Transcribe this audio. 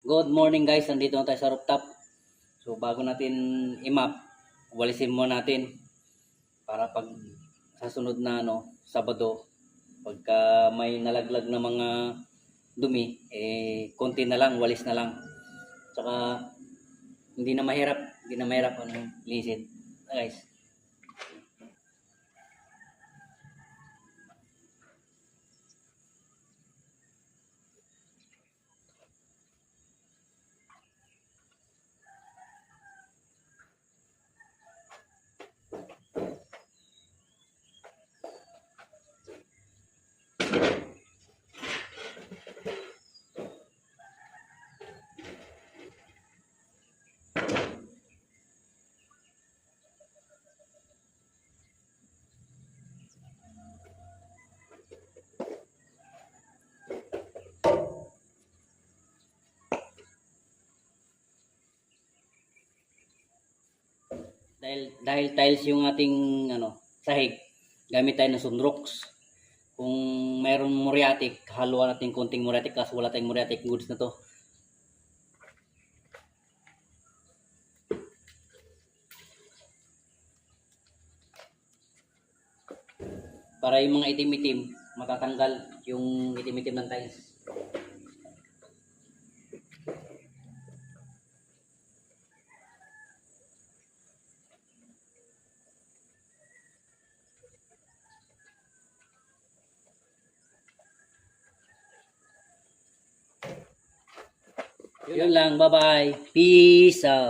Good morning guys, nandito na tayo sa rooftop. So bago natin i-map, walisin mo natin para pag sa sunod na Sabado, pagka may nalaglag na mga dumi, konti na lang, walis na lang. Tsaka hindi na mahirap lisin. Guys. Dahil tiles yung ating sahig, gamit tayo ng sunrocks. Kung mayroon muriatic, haluan natin konting muriatic kasi wala tayong muriatic goods na to. Para yung mga itim-itim, matatanggal yung itim-itim ng tiles. Yun lang, bye-bye. Peace out.